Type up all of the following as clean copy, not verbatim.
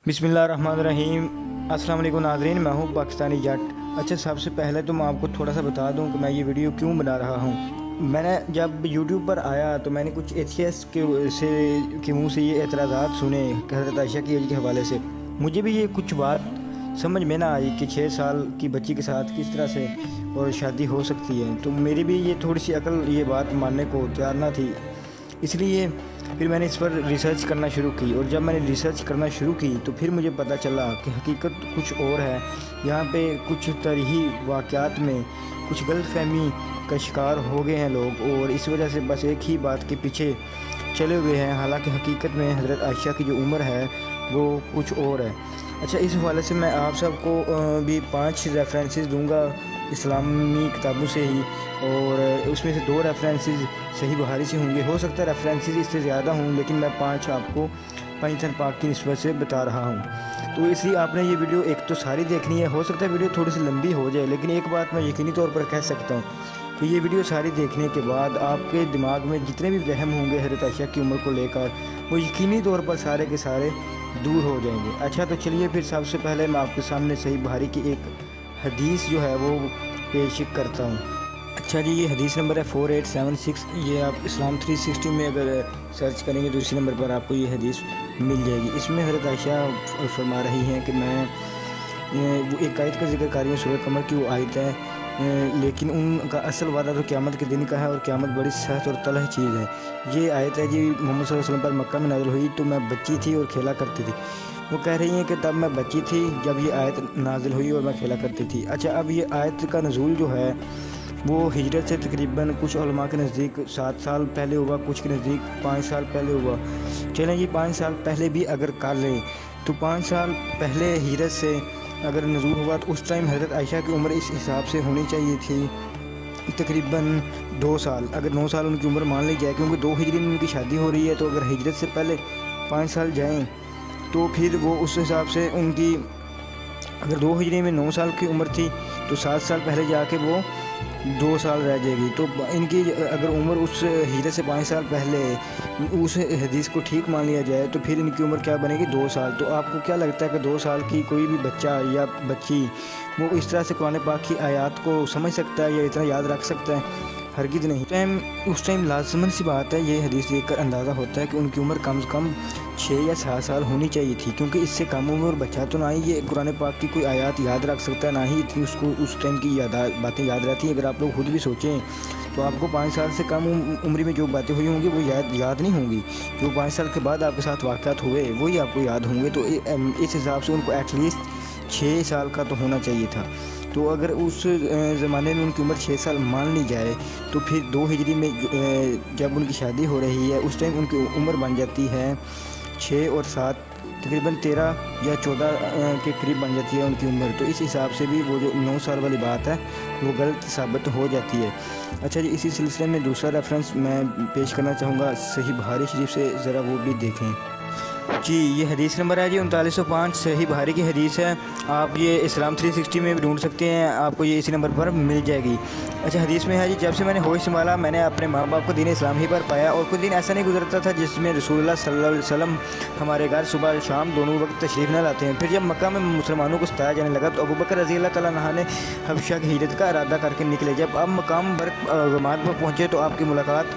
बिस्मिल्लाहिर्रहमानिर्रहीम। अस्सलाम वालेकुम नाज़रीन, मैं हूँ पाकिस्तानी जट। अच्छा, सबसे पहले तो मैं आपको थोड़ा सा बता दूँ कि मैं ये वीडियो क्यों बना रहा हूँ। मैंने जब यूट्यूब पर आया तो मैंने कुछ एथियस के मुँह से ये एतराज़ात सुने हज़रत आयशा की एज के हवाले से। मुझे भी ये कुछ बात समझ में ना आई कि 6 साल की बच्ची के साथ किस तरह से और शादी हो सकती है। तो मेरी भी ये थोड़ी सी अकल ये बात मानने को तैयार ना थी, इसलिए फिर मैंने इस पर रिसर्च करना शुरू की। और जब मैंने रिसर्च करना शुरू की तो फिर मुझे पता चला कि हकीकत कुछ और है। यहाँ पे कुछ तरीही वाक़यात में कुछ गलतफहमी का शिकार हो गए हैं लोग, और इस वजह से बस एक ही बात के पीछे चले हुए हैं। हालांकि हकीकत में हज़रत आयशा की जो उम्र है वो कुछ और है। अच्छा, इस हवाले से मैं आप सबको भी 5 रेफरेंसेस दूंगा इस्लामी किताबों से ही, और उसमें से 2 रेफरेंसेस सही बुखारी से होंगे। हो सकता है रेफरेंसेस इससे ज़्यादा हों, लेकिन मैं 5 आपको पैगंबर पाक की निस्बत से बता रहा हूँ। तो इसलिए आपने ये वीडियो एक तो सारी देखनी है। हो सकता है वीडियो थोड़ी सी लंबी हो जाए, लेकिन एक बात मैं यकीनी तौर पर कह सकता हूँ कि ये वीडियो सारी देखने के बाद आपके दिमाग में जितने भी वहम होंगे हज़रत आयशा की उम्र को लेकर, वो यकीनी तौर पर सारे के सारे दूर हो जाएंगे। अच्छा, तो चलिए फिर सबसे पहले मैं आपके सामने सही बुखारी की एक हदीस जो है वो पेश करता हूँ। अच्छा जी, ये हदीस नंबर है 4876। ये आप इस्लाम 360 में अगर सर्च करेंगे तो इसी नंबर पर आपको ये हदीस मिल जाएगी। इसमें हज़रत आयशा फरमा रही हैं कि मैं वो एक आयत का जिक्र कर रही हूँ, सूरह कमर की वो आयत है, लेकिन उनका असल वादा तो क़यामत के दिन का है, और क़यामत बड़ी सख्त और तलह चीज़ है। ये आयत है जी मोहम्मद सल्लल्लाहु अलैहि वसल्लम पर मक्का में नाज़िल हुई। तो मैं बच्ची थी और खेला करती थी। वो कह रही हैं कि तब मैं बच्ची थी जब ये आयत नाज़िल हुई और मैं खेला करती थी। अच्छा, अब ये आयत का नज़ूल जो है वो हिजरत से तकरीबन कुछ उलमा के नज़दीक 7 साल पहले हुआ, कुछ के नज़दीक 5 साल पहले हुआ। चलें जी, 5 साल पहले भी अगर कर लें तो 5 साल पहले हिजरत से अगर नज़ूल हुआ तो उस टाइम हज़रत आयशा की उम्र इस हिसाब से होनी चाहिए थी तकरीबन 2 साल। अगर 9 साल उनकी उम्र मान ली जाए, क्योंकि 2 हिजरी में उनकी शादी हो रही है, तो अगर हिजरत से पहले 5 साल जाएँ तो फिर वो उस हिसाब से उनकी, अगर 2 हिजरी में 9 साल की उम्र थी तो 7 साल पहले जाके वो 2 साल रह जाएगी। तो इनकी अगर उम्र उस हिजरत से 5 साल पहले उस हदीस को ठीक मान लिया जाए तो फिर इनकी उम्र क्या बनेगी? 2 साल। तो आपको क्या लगता है कि 2 साल की कोई भी बच्चा या बच्ची वो इस तरह से कुरान पाक की आयत को समझ सकता है या इतना याद रख सकता है? हरगिज़ नहीं। उस टाइम लाजमन सी बात है, ये हदीस देखकर अंदाज़ा होता है कि उनकी उम्र कम से कम 6 या 7 साल होनी चाहिए थी, क्योंकि इससे कम उम्र बच्चा तो ना ही ये कुरान पाक की कोई आयत याद रख सकता है, ना ही इतनी उसको उस टाइम की बातें याद रहती हैं। अगर आप लोग खुद भी सोचें तो आपको 5 साल से कम उम्र में जो बातें हुई होंगी वो याद नहीं होंगी। जो 5 साल के बाद आपके साथ वाक़यात हुए वही आपको याद होंगे। तो इस हिसाब से उनको एटलीस्ट 6 साल का तो होना चाहिए था। तो अगर उस ज़माने में उनकी उम्र 6 साल मान ली जाए तो फिर 2 हिजरी में जब उनकी शादी हो रही है उस टाइम उनकी उम्र बन जाती है 6 और 7 तकरीबन 13 या 14 के करीब बन जाती है उनकी उम्र। तो इस हिसाब से भी वो जो 9 साल वाली बात है वो गलत साबित हो जाती है। अच्छा जी, इसी सिलसिले में दूसरा रेफरेंस मैं पेश करना चाहूँगा सही बुखारी शरीफ से, ज़रा वो भी देखें जी। ये हदीस नंबर है जी 3905, सही बुखारी की हदीस है। आप ये इस्लाम 360 में भी ढूंढ सकते हैं, आपको ये इसी नंबर पर मिल जाएगी। अच्छा, हदीस में है जी, जब से मैंने होश संभाला मैंने अपने माँ बाप को दीन इस्लाम ही पर पाया, और कुछ दिन ऐसा नहीं गुजरता था जिसमें रसूलुल्लाह सल्लल्लाहु अलैहि वसल्लम हमारे घर सुबह शाम दोनों वक्त तशरीफ़ न लाते हैं। फिर जब मक्का में मुसलमानों को सताया जाने लगा तो अबू बकर रज़ी अल्लाह तआला अन्हु ने हबशा की हिजरत का इरादा करके निकले। जब आप मकाम बरगमात पर पहुँचे तो आपकी मुलाकात।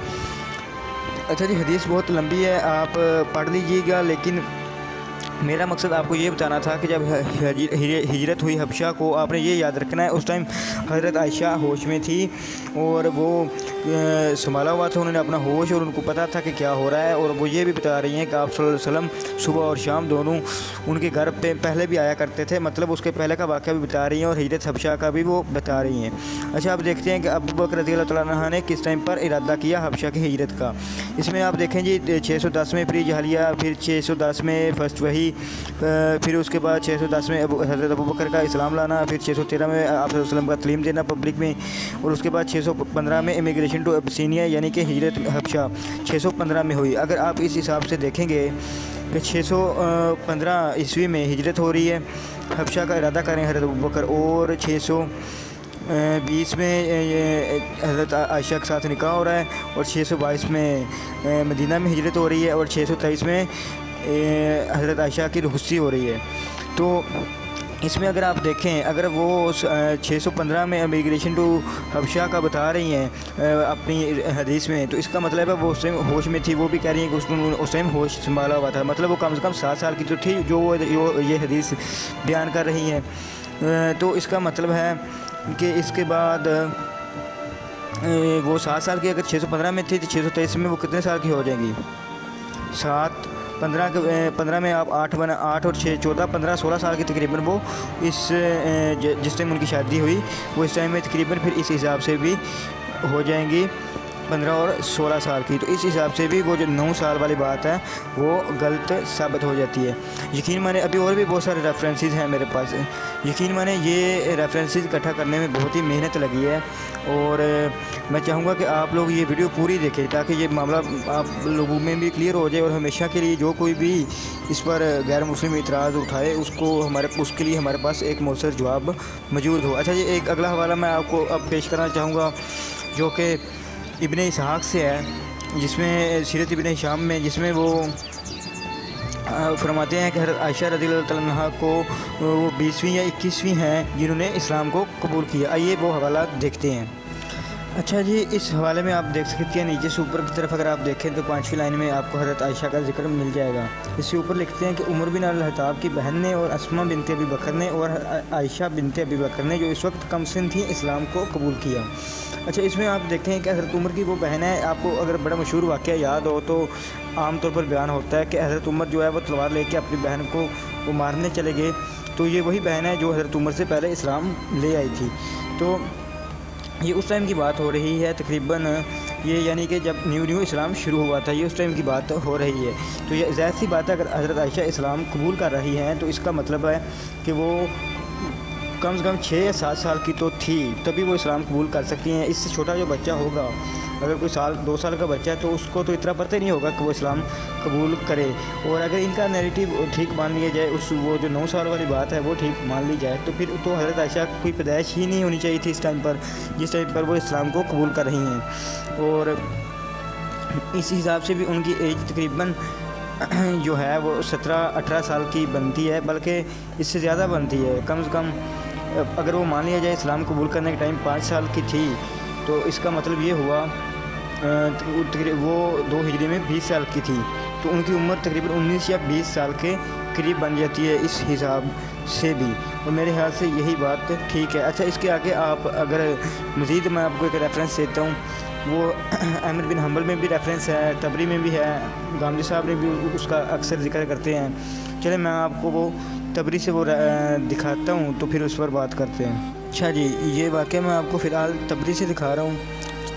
अच्छा जी, हदीस बहुत लंबी है, आप पढ़ लीजिएगा, लेकिन मेरा मकसद आपको ये बताना था कि जब हिजरत हुई हबशा को, आपने ये याद रखना है उस टाइम हज़रत आयशा होश में थी और वो संभाला हुआ था, उन्होंने अपना होश, और उनको पता था कि क्या हो रहा है। और वो ये भी बता रही हैं कि आप सल्लल्लाहु अलैहि वसल्लम सुबह और शाम दोनों उनके घर पे पहले भी आया करते थे, मतलब उसके पहले का वाक़या भी बता रही हैं और हिजरत हबशा का भी वो बता रही हैं। अच्छा, आप देखते हैं कि अबू बकर रज़ी अल्लाह तआला अन्हु ने किस टाइम पर इरादा किया हबशा की हिजरत का। इसमें आप देखें जी 610 में प्री जहलिया, फिर 610 में फर्स्ट वही, फिर उसके बाद 610 में हज़रत अबू बकर का इस्लाम लाना, फिर 613 में आप वसल्लम का तलीम देना पब्लिक में, और उसके बाद 615 में इमिग्रेशन टू अबसीनिया यानी कि हिजरत हबशा 615 में हुई। अगर आप इस हिसाब से देखेंगे कि 615 ईस्वी में हिजरत हो रही है, हबशा का इरादा करें हज़रत अबू बकर, और 620 में हज़रत आयशा के साथ निकाह हो रहा है, और 622 में मदीना में हिजरत हो रही है, और 623 में حضرت عائشہ کی رخصتی ہو رہی ہے۔ تو اس میں اگر آپ دیکھیں، اگر وہ 615 میں امیگریشن ٹو حبشہ کا بتا رہی ہیں اپنی حدیث میں، تو اس کا مطلب ہے وہ اس ٹائم ہوش میں تھی۔ وہ بھی کہہ رہی ہیں کہ اس ٹائم ہوش سنبھالا ہوا تھا، مطلب وہ کم سے کم 7 سال کی تو تھی جو وہ یہ حدیث بیان کر رہی ہیں۔ تو اس کا مطلب ہے کہ اس کے بعد وہ 7 سال کی اگر 615 میں تھی تو 623 میں وہ کتنے سال کی ہو جائیں گی؟ 7 15 میں آپ 8 اور 6 14 15 16 سال کی تقریباً وہ جس ٹائم ان کی شادی ہوئی وہ اس ٹائم میں تقریباً پھر اس حساب سے بھی ہو جائیں گی 15 اور 16 سال کی۔ تو اس حساب سے بھی وہ جو 9 سال والی بات ہے وہ غلط ثابت ہو جاتی ہے۔ یقین مانے ابھی اور بھی بہت سارے ریفرنسز ہیں میرے پاس، یقین مانے یہ ریفرنسز اکٹھا کرنے میں بہت ہی محنت لگی ہے، اور میں چاہوں گا کہ آپ لوگ یہ ویڈیو پوری دیکھیں تاکہ یہ معاملہ آپ لوگوں میں بھی کلیئر ہو جائے، اور ہمیشہ کے لیے جو کوئی بھی اس پر غیر مسلم اعتراض اٹھائے اس کے لیے ہمارے پاس ایک مؤثر جواب موجود ہو۔ اچھا، یہ ایک اگلا حوالہ میں آپ کو اب پیش کرنا چاہوں گا جو کہ ابن اسحاق سے ہے، جس میں سیرت ابن ہشام میں، جس میں وہ فرماتے ہیں کہ حضرت عائشہ رضی اللہ تعالیٰ عنہا کو وہ 20ویں یا 21ویں ہیں جنہوں نے اسلام کو قبول کیا۔ آئیے وہ حوالہ دیکھتے ہیں۔ اچھا جی، اس حوالے میں آپ دیکھ سکتے ہیں نیچے سے اوپر کی طرف اگر آپ دیکھیں تو 5ویں لائن میں آپ کو حضرت عائشہ کا ذکر مل جائے گا۔ اس سے اوپر لکھتے ہیں کہ عمر بن الخطاب کی بہن نے اور اسماء بنت ابی بکر نے اور عائشہ بنت ابی بکر نے جو اس وقت کم سن تھیں اسلام کو قبول کیا۔ اچھا، اس میں آپ دیکھیں کہ حضرت عمر کی وہ بہن ہے، آپ کو اگر بڑا مشہور واقعہ یاد ہو تو عام طور پر بیان ہوتا ہے کہ حضرت عمر جو ہے وہ تلوار لے کے اپنی بہن کو وہ مارنے چلے گئے، تو یہ وہی بہن ہے جو حضرت عمر سے پہلے اسلام لے آئی تھی۔ تو یہ اس ٹائم کی بات ہو رہی ہے تقریباً، یہ یعنی کہ جب نیو اسلام شروع ہوا تھا، یہ اس ٹائم کی بات ہو رہی ہے۔ تو یہ ظاہر سی بات ہے اگر حضرت عائشہ اسلام قبول کر رہی ہیں تو اس کا مطلب ہے کہ وہ کم سے کم 6 یا 7 سال کی تو تھی، تبھی وہ اسلام قبول کر سکتی ہیں۔ اس سے چھوٹا جو بچہ ہوگا، اگر کوئی 2 سال کا بچہ ہے تو اس کو تو اتنا پتہ نہیں ہوگا کہ وہ اسلام قبول کرے۔ اور اگر ان کا نیریٹیو ٹھیک مان لیا جائے، وہ جو 9 سال والی بات ہے وہ ٹھیک مان لی جائے، تو پھر تو حضرت عائشہ کوئی پیدائش ہی نہیں ہونی چاہیے تھی اس ٹائم پر، جس ٹائم پر وہ اسلام کو قبول کر رہی ہیں۔ اور اس حساب سے بھی ان کی ایج تقریباً جو ہے وہ 17-18 سال کی بنتی ہے، بلکہ اس سے زیادہ بنتی ہے۔ کم سے کم اگر وہ مان لیا جائے اسلام قبول کرنے کے ٹائم 5 سال کی تھی، تو اس کا مطلب یہ ہوا وہ 2 ہجری میں 20 سال کی تھی، تو ان کی عمر تقریباً 19 یا 20 سال کے قریب بن جاتی ہے اس حساب سے بھی، اور میرے خیال سے یہی بات ٹھیک ہے۔ اچھا، اس کے آگے آپ اگر مزید میں آپ کو ایک ریفرنس دیتا ہوں، وہ احمد بن حنبل میں بھی ریفرنس ہے، طبری میں بھی ہے، گامدی صاحب نے بھی اس کا اکثر ذکر کرتے ہیں۔ چلیں میں آپ کو وہ طبری سے وہ دکھاتا ہوں تو پھر اس پر بات کرتے ہیں۔ اچھا جی، یہ واقعہ میں آپ کو فی الحال طبری سے دکھا رہا ہوں،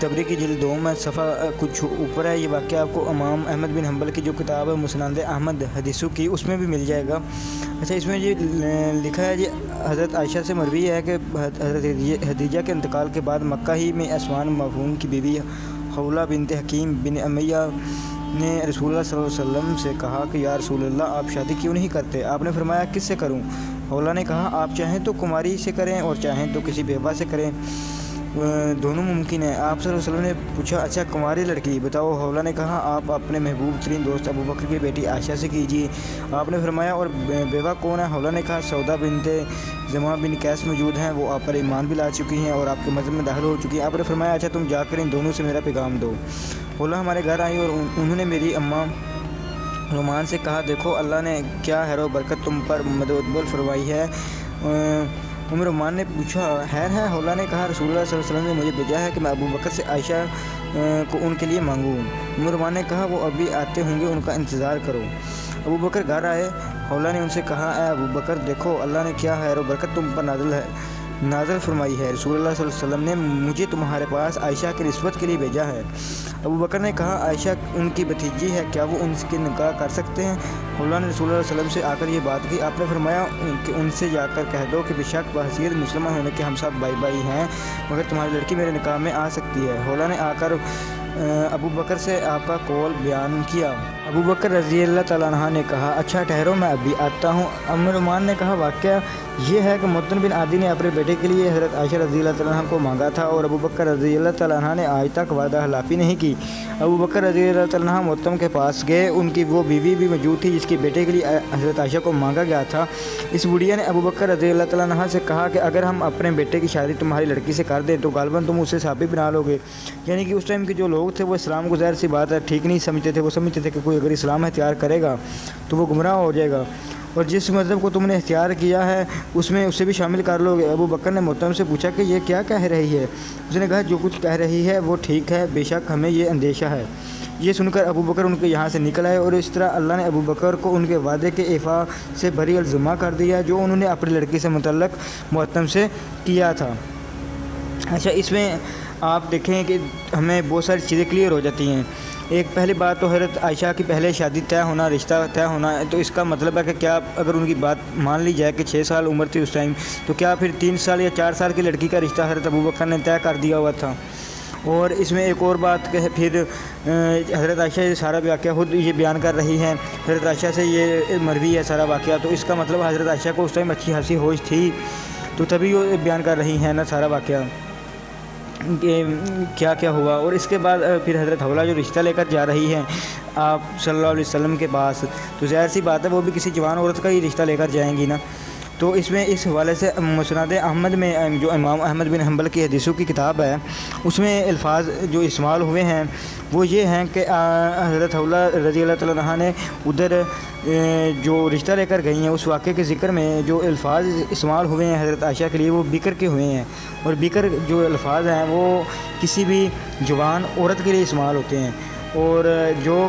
طبری کی جلد 2 میں صفحہ کچھ اوپر ہے۔ یہ واقعہ آپ کو امام احمد بن حنبل کی جو کتاب ہے مسند احمد حدیثوں کی، اس میں بھی مل جائے گا۔ اچھا، اس میں یہ لکھا ہے جی، حضرت عائشہ سے مروی ہے کہ حضرت خدیجہ کے انتقال کے بعد مکہ ہی میں عثمان مفعون کی بیوی خولہ بنت حکیم بن امیہ نے رسول اللہ صلی اللہ علیہ وسلم سے کہا کہ یا رسول اللہ، آپ شادی کیوں نہیں کرتے؟ آپ نے فرمایا کس سے کروں؟ خولہ نے کہا آپ چاہیں تو کماری سے کریں اور چاہیں تو کسی بیوہ سے کریں، دونوں ممکن ہیں۔ آپ صلی اللہ علیہ وسلم نے پوچھا اچھا کماری لڑکی بتاؤ؟ خولہ نے کہا آپ اپنے محبوب ترین دوست ابو بکر کی بیٹی عائشہ سے کیجیے۔ آپ نے فرمایا اور بیوہ کون ہے؟ خولہ نے کہا سودا بنت زمعہ بن قیس موجود ہیں، وہ آپ پر ایمان بھی لا چکی ہیں اور آپ کے مذہب میں داخل ہو چکی ہیں۔ آپ نے فرمایا اچھا تم جا کر ان دونوں سے میرا پیغام دو۔ خولہ ہمارے گھر آئی اور انہوں نے میری اماں رومان سے کہا دیکھو اللہ نے کیا خیر و برکت تم پر مدبول فرمائی ہے۔ رومان نے پوچھا خیر ہے؟ خولہ نے کہا رسول اللہ صلی اللہ علیہ وسلم نے مجھے بھیجا ہے کہ میں ابو بکر سے عائشہ کو ان کے لیے مانگوں۔ رومان نے کہا وہ ابھی آتے ہوں گے، ان کا انتظار کرو۔ ابو بکر گھر آئے، خولہ نے ان سے کہا اے ابو بکر دیکھو اللہ نے کیا خیر و برکت تم پر نازل فرمائی ہے، رسول اللہ صلی اللہ علیہ وسلم نے مجھے تمہارے پاس عائشہ کی نسبت کے لیے بھیجا ہے۔ ابو بکر نے کہا عائشہ ان کی بھتیجی ہے، کیا وہ ان کے نکاح کر سکتے ہیں؟ خولہ نے رسول اللہ علیہ وسلم سے آ کر یہ بات کی۔ آپ نے فرمایا کہ ان سے جا کر کہہ دو کہ بے شک بحیثیت مسلمہ ہونے کے ہم سب بھائی ہیں، مگر تمہاری لڑکی میرے نکاح میں آ سکتی ہے۔ خولہ نے آ کر ابو بکر سے آپ کا قول بیان کیا۔ ابو بکر رضی اللہ تعالیٰ عنہ نے کہا اچھا ٹھہرو میں ابھی آتا ہوں۔ ام رومان نے کہا واقعہ یہ ہے کہ مطعم بن عدی نے اپنے بیٹے کے لیے حضرت عائشہ رضی اللہ تعالیٰ عنہ کو مانگا تھا اور ابو بکر رضی اللہ تعالیٰ عنہ نے آج تک وعدہ خلافی نہیں کی۔ ابو بکر رضی اللہ تعالیٰ عنہ مطعم کے پاس گئے، ان کی وہ بیوی بھی موجود تھی جس کے بیٹے کے لیے حضرت عائشہ کو مانگا گیا تھا۔ اس بڑھیا نے ابو بکر رضی اللہ تعالیٰ عنہ سے کہا کہ اگر ہم اپنے بیٹے کی شادی تمہاری لڑکی سے کر دیں تو غالباً تم اسے صحابی بنا لو گے۔ یعنی کہ اس ٹائم کے جو لوگ تھے وہ اسلام کو ظاہر سی بات ہے ٹھیک نہیں سمجھتے تھے، وہ سمجھتے تھے کہ کوئی اگر اسلام اختیار کرے گا تو وہ گمراہ ہو جائے گا، اور جس مذہب کو تم نے اختیار کیا ہے اس میں اسے بھی شامل کر لو گے۔ ابو بکر نے مطعم سے پوچھا کہ یہ کیا کہہ رہی ہے؟ اس نے کہا جو کچھ کہہ رہی ہے وہ ٹھیک ہے، بے شک ہمیں یہ اندیشہ ہے۔ یہ سن کر ابو بکر ان کے یہاں سے نکل آئے، اور اس طرح اللہ نے ابو بکر کو ان کے وعدے کے ایفا سے بری الزمہ کر دیا جو انہوں نے اپنی لڑکی سے متعلق مطعم سے کیا تھا۔ اچھا، اس میں آپ دیکھیں کہ ہمیں بہت ساری چیزیں کلیئر ہو جاتی ہیں۔ ایک پہلی بات تو حضرت عائشہ کی پہلے شادی طے ہونا، رشتہ طے ہونا، تو اس کا مطلب ہے کہ کیا اگر ان کی بات مان لی جائے کہ 6 سال عمر تھی اس ٹائم، تو کیا پھر 3 سال یا 4 سال کی لڑکی کا رشتہ حضرت ابو بکر نے طے کر دیا ہوا تھا؟ اور اس میں ایک اور بات کہ پھر حضرت عائشہ یہ سارا واقعہ خود یہ بیان کر رہی ہیں، حضرت عائشہ سے یہ مروی ہے سارا واقعہ، تو اس کا مطلب حضرت عائشہ کو اس ٹائم اچھی خاصی ہوش تھی، تو تبھی وہ بیان کر رہی ہیں نا سارا واقعہ کہ کیا کیا ہوا۔ اور اس کے بعد پھر حضرت حولہ جو رشتہ لے کر جا رہی ہیں آپ صلی اللہ علیہ وسلم کے پاس، تو ظاہر سی بات ہے وہ بھی کسی جوان عورت کا ہی رشتہ لے کر جائیں گی نا۔ تو اس میں اس حوالے سے مسند احمد میں جو امام احمد بن حنبل کی حدیثوں کی کتاب ہے اس میں الفاظ جو استعمال ہوئے ہیں وہ یہ ہیں کہ حضرت حولہ رضی اللہ تعالیٰ عنہ نے ادھر جو رشتہ لے کر گئی ہیں اس واقعے کے ذکر میں جو الفاظ استعمال ہوئے ہیں حضرت عائشہ کے لیے وہ بکر کے ہوئے ہیں، اور بکر جو الفاظ ہیں وہ کسی بھی جوان عورت کے لیے استعمال ہوتے ہیں، اور جو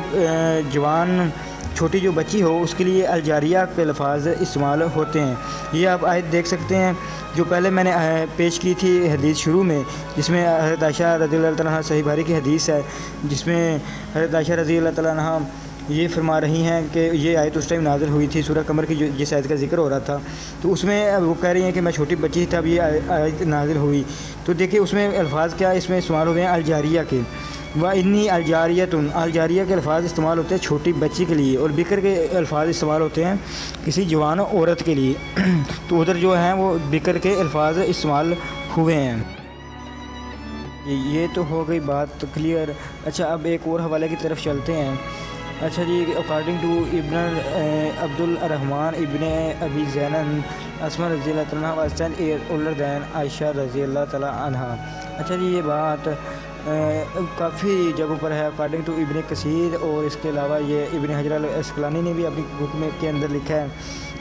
جوان چھوٹی جو بچی ہو اس کے لیے الجاریہ کے الفاظ استعمال ہوتے ہیں۔ یہ آپ آیت دیکھ سکتے ہیں جو پہلے میں نے پیش کی تھی حدیث شروع میں، جس میں حضرت عائشہ رضی اللہ تعالیٰ عنہ صحیح بخاری کی حدیث ہے جس میں حضرت عائشہ رضی اللہ تعالیٰ عنہ یہ فرما رہی ہیں کہ یہ آیت اس ٹائم نازل ہوئی تھی سورہ قمر کی جس آیت کا ذکر ہو رہا تھا، تو اس میں وہ کہہ رہی ہیں کہ میں چھوٹی بچی تھی تب یہ آیت نازل ہوئی۔ تو دیکھیے اس میں الفاظ کیا اس میں استعمال ہوئے ہیں الجاریہ کے، وَإِنِّي الجاریۃ، الجاریہ کے الفاظ استعمال ہوتے ہیں چھوٹی بچی کے لیے، اور بکر کے الفاظ استعمال ہوتے ہیں کسی جوان عورت کے لیے، تو ادھر جو ہیں وہ بکر کے الفاظ استعمال ہوئے ہیں۔ یہ تو ہو گئی بات کلیئر۔ اچھا، اب ایک اور حوالے کی طرف چلتے ہیں۔ اچھا جی، اکارڈنگ ٹو ابن عبد الرحمن ابن ابی زینن اسما رضی اللہ تعالیٰ عنہ واز 10 years older than عائشہ رضی اللہ تعالیٰ عنہ۔ اچھا جی، یہ بات کافی جگہوں پر ہے اکارڈنگ ٹو ابن کثیر، اور اس کے علاوہ یہ ابن حجر العسقلانی نے بھی اپنی بک میں کے اندر لکھا ہے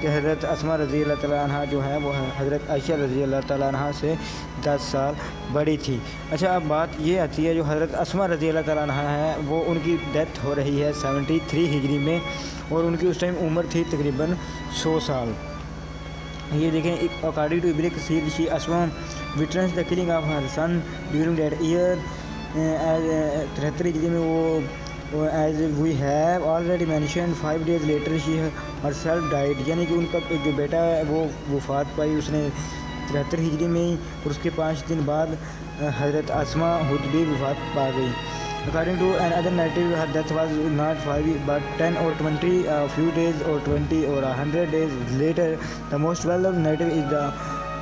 کہ حضرت اسما رضی اللہ تعالیٰ عنہ جو ہے وہ حضرت عائشہ رضی اللہ تعالیٰ عنہ سے 10 سال بڑی تھی۔ اچھا، اب بات یہ آتی ہے جو حضرت اسما رضی اللہ تعالیٰ عنہ ہے وہ ان کی ڈیتھ ہو رہی ہے 73 ہجری میں، اور ان کی اس ٹائم عمر تھی تقریباً 100 سال۔ یہ دیکھیں according to Ibn Kathir she Asma witnessed the killing of her son during that year, 73 ہجری میں وہ as we have already mentioned 5 days later she herself died، یعنی کہ ان کا جو بیٹا ہے وہ وفات پائی اس نے 73 ہجری میں ہی، اور اس کے 5 دن بعد حضرت اسما خود بھی وفات پا گئی۔ According to another narrative, her death was not 5 but 10 or 20, a few days or 20 or 100 days later. The most well-known narrative is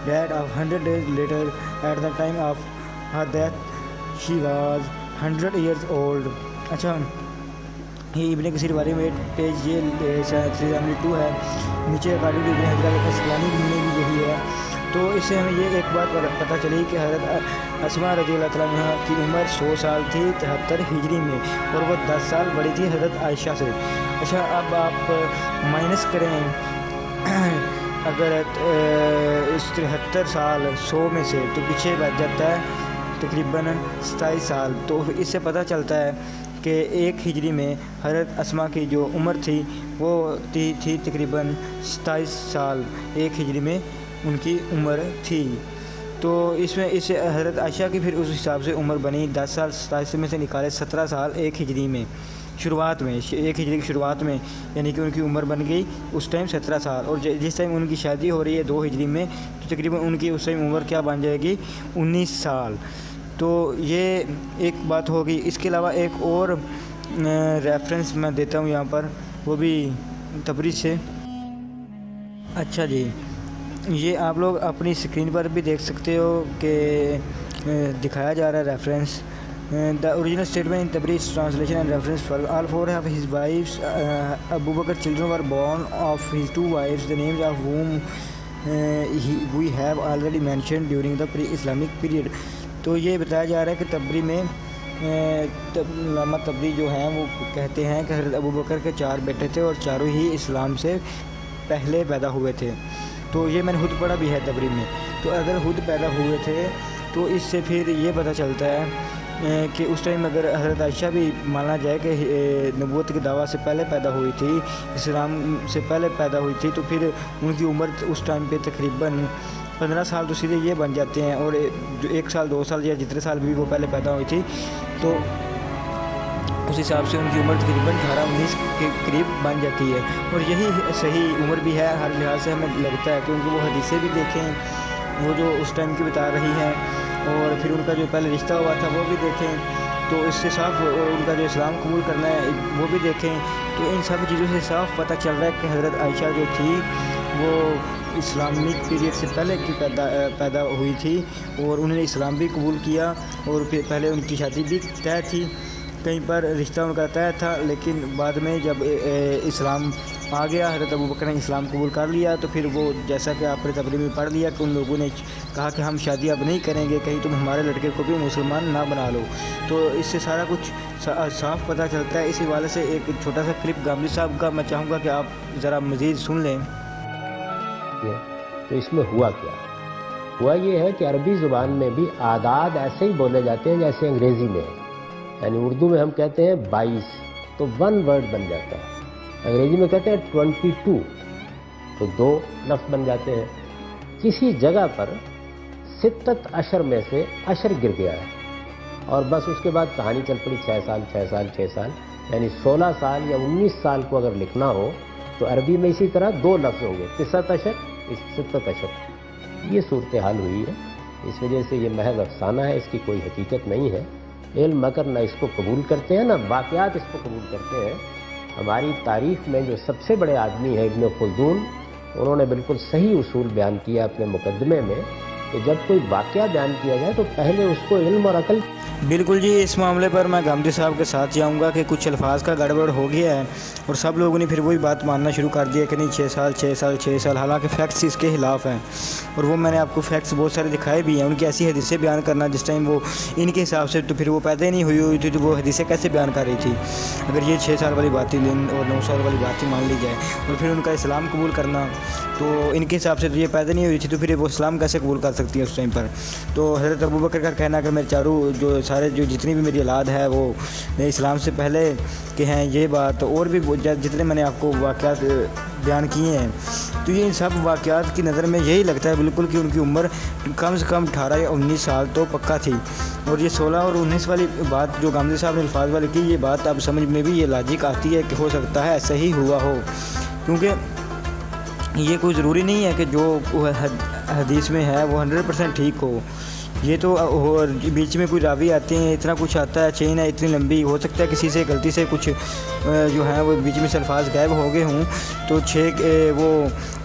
that of 100 days later. At the time of her death, she was 100 years old. اچھا، یہ ابن کثیر بارے میں page یہ 372 ہے، نیچے according to ابن حجر العسقلانی میں بھی یہی ہے۔ تو اس سے ہمیں یہ ایک بات پتہ چلی کہ حضرت اسما رضی اللہ تعالیٰ عنہ کی عمر 100 سال تھی 73 ہجری میں، اور وہ 10 سال بڑی تھی حضرت عائشہ سے۔ اچھا، اب آپ مائنس کریں اگر 73 سال 100 میں سے تو پیچھے بچ جاتا ہے تقریباً 27 سال، تو اس سے پتہ چلتا ہے کہ 1 ہجری میں حضرت اسما کی جو عمر تھی وہ تھی تقریباً 27 سال، 1 ہجری میں ان کی عمر تھی۔ تو اس میں اس حضرت عائشہ کی پھر اس حساب سے عمر بنی 10 سال، 27 میں سے نکالے 17 سال 1 ہجری میں شروعات میں، 1 ہجری کی شروعات میں، یعنی کہ ان کی عمر بن گئی اس ٹائم 17 سال، اور جس ٹائم ان کی شادی ہو رہی ہے 2 ہجری میں تو تقریباً ان کی اس ٹائم عمر کیا بن جائے گی 19 سال۔ تو یہ ایک بات ہوگی۔ اس کے علاوہ ایک اور रेफरेंस मैं देता हूँ यहाँ पर, वो भी तबरी से। अच्छा जी, ये आप लोग अपनी स्क्रीन पर भी देख सकते हो कि दिखाया जा रहा है reference. The original statement in Tabriz translation and reference for all four of his wives Abu Bakr children were born of his two wives, the names of whom we have already mentioned during the pre-Islamic period। तो ये बताया जा रहा है कि तबरी में अल्लामा तबरी जो हैं वो कहते हैं कि हज़रत अबू बकर के 4 बेटे थे और चारों ही इस्लाम से पहले पैदा हुए थे। तो ये मैंने खुद पढ़ा भी है तबरी में। तो अगर खुद पैदा हुए थे तो इससे फिर ये पता चलता है कि उस टाइम अगर हज़रत आयशा भी माना जाए कि नबूवत के दावा से पहले पैदा हुई थी, इस्लाम से पहले पैदा हुई थी, तो फिर उनकी उम्र उस टाइम पे तकरीबन 15 साल तो सीधे ये बन जाते हैं। और जो 1 साल 2 साल या जितने साल भी वो पहले पैदा हुई थी तो उस हिसाब से उनकी उम्र तकरीबन 18-19 के करीब बन जाती है। और यही सही उम्र भी है हर लिहाज से हमें लगता है, क्योंकि वो हदीसें भी देखें वो जो उस टाइम की बता रही हैं, और फिर उनका जो पहले रिश्ता हुआ था वो भी देखें, तो इससे साफ उनका जो इस्लाम कबूल करना है वो भी देखें। तो इन सब चीज़ों से साफ पता चल रहा है कि हज़रत आयशा जो थी वो इस्लामिक पीरियड से पहले की पैदा हुई थी, और उन्होंने इस्लाम भी कबूल किया। और फिर पहले उनकी शादी भी तय थी, कहीं पर रिश्ता उनका तय था, लेकिन बाद में जब इस्लाम आ गया, हज़रत अबू बकर ने इस्लाम कबूल कर लिया, तो फिर वो जैसा कि आपने तबरी में पढ़ लिया कि उन लोगों ने कहा कि हम शादी अब नहीं करेंगे, कहीं तुम हमारे लड़के को भी मुसलमान ना बना लो। तो इससे सारा कुछ साफ पता चलता है। इसी वाले से एक छोटा सा क्लिप गामली साहब का मैं चाहूँगा कि आप ज़रा मज़ीद सुन लें। तो इसमें हुआ क्या? हुआ ये है कि अरबी ज़ुबान में भी आदाद ऐसे ही बोले जाते हैं जैसे अंग्रेज़ी में है। यानी उर्दू में हम कहते हैं 22, तो 1 वर्ड बन जाता है। अंग्रेज़ी में कहते हैं 22, तो 2 लफ्ज़ बन जाते हैं। किसी जगह पर 6 अशर में से अशर गिर गया है, और बस उसके बाद कहानी चल पड़ी 6 साल 6 साल 6 साल, यानी 16 साल या 19 साल को अगर लिखना हो तो अरबी में इसी तरह 2 लफ्ज़ होंगे, 9 अशर 6 अशर। ये सूरत हाल हुई है। इस वजह से ये महज अफसाना है, इसकी कोई हकीकत नहीं है। इल्म मगर ना इसको कबूल करते हैं ना वाक़यात इसको कबूल करते हैं। हमारी तारीख़ में जो सबसे बड़े आदमी है इब्न खुल्दून, उन्होंने बिल्कुल सही उसूल बयान किया अपने मुकदमे में कि जब कोई वाक़या बयान किया जाए तो पहले उसको इल्म और अकल। बिल्कुल जी, इस मामले पर मैं गामदी साहब के साथ जाऊंगा कि कुछ अल्फाज का गड़बड़ हो गया है और सब लोगों ने फिर वही बात मानना शुरू कर दिया कि नहीं 6 साल 6 साल 6 साल, हालांकि फैक्ट्स इसके खिलाफ हैं। और वो मैंने आपको फैक्ट्स बहुत सारे दिखाए भी हैं। उनकी ऐसी हदीसें बयान करना जिस टाइम वो इनके हिसाब से तो फिर वो पैदा ही नहीं हुई थी, तो वो हदीसें कैसे बयान कर रही थी? अगर ये 6 साल वाली बात ही और 9 साल वाली बात ही मान ली जाए, और फिर उनका इस्लाम कबूल करना, तो इनके हिसाब से तो ये पैदा नहीं हुई थी, तो फिर वो इस्लाम कैसे कबूल कर सकती है उस टाइम पर? तो हज़रत अबू बकर का कहना कि मेरे चारों जो जितनी भी मेरी औलाद है वो इस्लाम से पहले के हैं, ये बात और भी जितने मैंने आपको वाक़यात बयान किए हैं, तो ये इन सब वाक़यात की नज़र में यही लगता है बिल्कुल कि उनकी उम्र कम से कम 18 या 19 साल तो पक्का थी। और ये 16 और 19 वाली बात जो गामदी साहब ने अल्फाज वाली की, ये बात अब समझ में भी ये लॉजिक आती है कि हो सकता है ऐसा ही हुआ हो, क्योंकि ये कोई ज़रूरी नहीं है कि जो हदीस में है वो 100% ठीक हो। ये तो और बीच में कोई रावी आते हैं, इतना कुछ आता है, चेन है इतनी लंबी, हो सकता है किसी से गलती से कुछ जो है वो बीच में से अल्फाज गायब हो गए हों, तो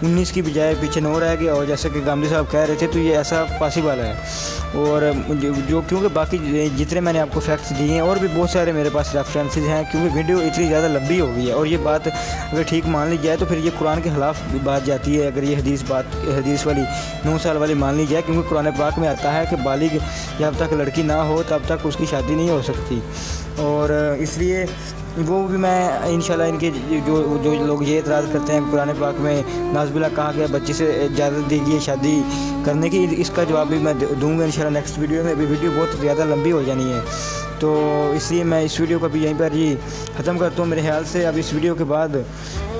19 की बजाय पीछे 9 रह गया, और जैसे कि गामदी साहब कह रहे थे, तो ये ऐसा पॉसिबल है। और जो क्योंकि बाकी जितने मैंने आपको फैक्ट्स दिए हैं और भी बहुत सारे मेरे पास रेफरेंसेस हैं, क्योंकि वीडियो इतनी ज़्यादा लंबी हो गई है, और ये बात अगर ठीक मान ली जाए तो फिर ये कुरान के ख़िलाफ़ बात जाती है। अगर ये हदीस वाली 9 साल वाली मान ली जाए, क्योंकि कुरान पाक में आता है कि बालिग जब तक लड़की ना हो तब तक उसकी शादी नहीं हो सकती। और इसलिए वो भी मैं इंशाल्लाह इनके जो लोग ये एतराज़ करते हैं कुरान पाक में नाज़बिल्ला कहा गया बच्ची से इजाज़त दी गई शादी करने की, इसका जवाब भी मैं दूँगा इंशाल्लाह नेक्स्ट वीडियो में। अभी वीडियो बहुत ज़्यादा लंबी हो जानी है, तो इसलिए मैं इस वीडियो को भी यहीं पर ही ख़त्म करता हूँ। मेरे ख्याल से अब इस वीडियो के बाद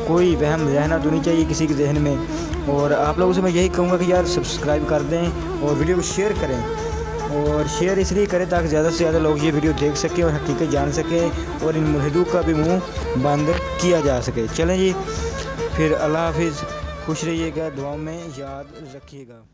कोई वहम रहना तो नहीं चाहिए किसी के जहन में, और आप लोगों से मैं यही कहूँगा कि यार सब्सक्राइब कर दें और वीडियो को शेयर करें, और शेयर इसलिए करें ताकि ज़्यादा से ज़्यादा लोग ये वीडियो देख सकें और हकीकत जान सकें, और इन मुल्हिदों का भी मुंह बंद किया जा सके। चलें जी, फिर अल्लाह हाफिज़, खुश रहिएगा, दुआओं में याद रखिएगा।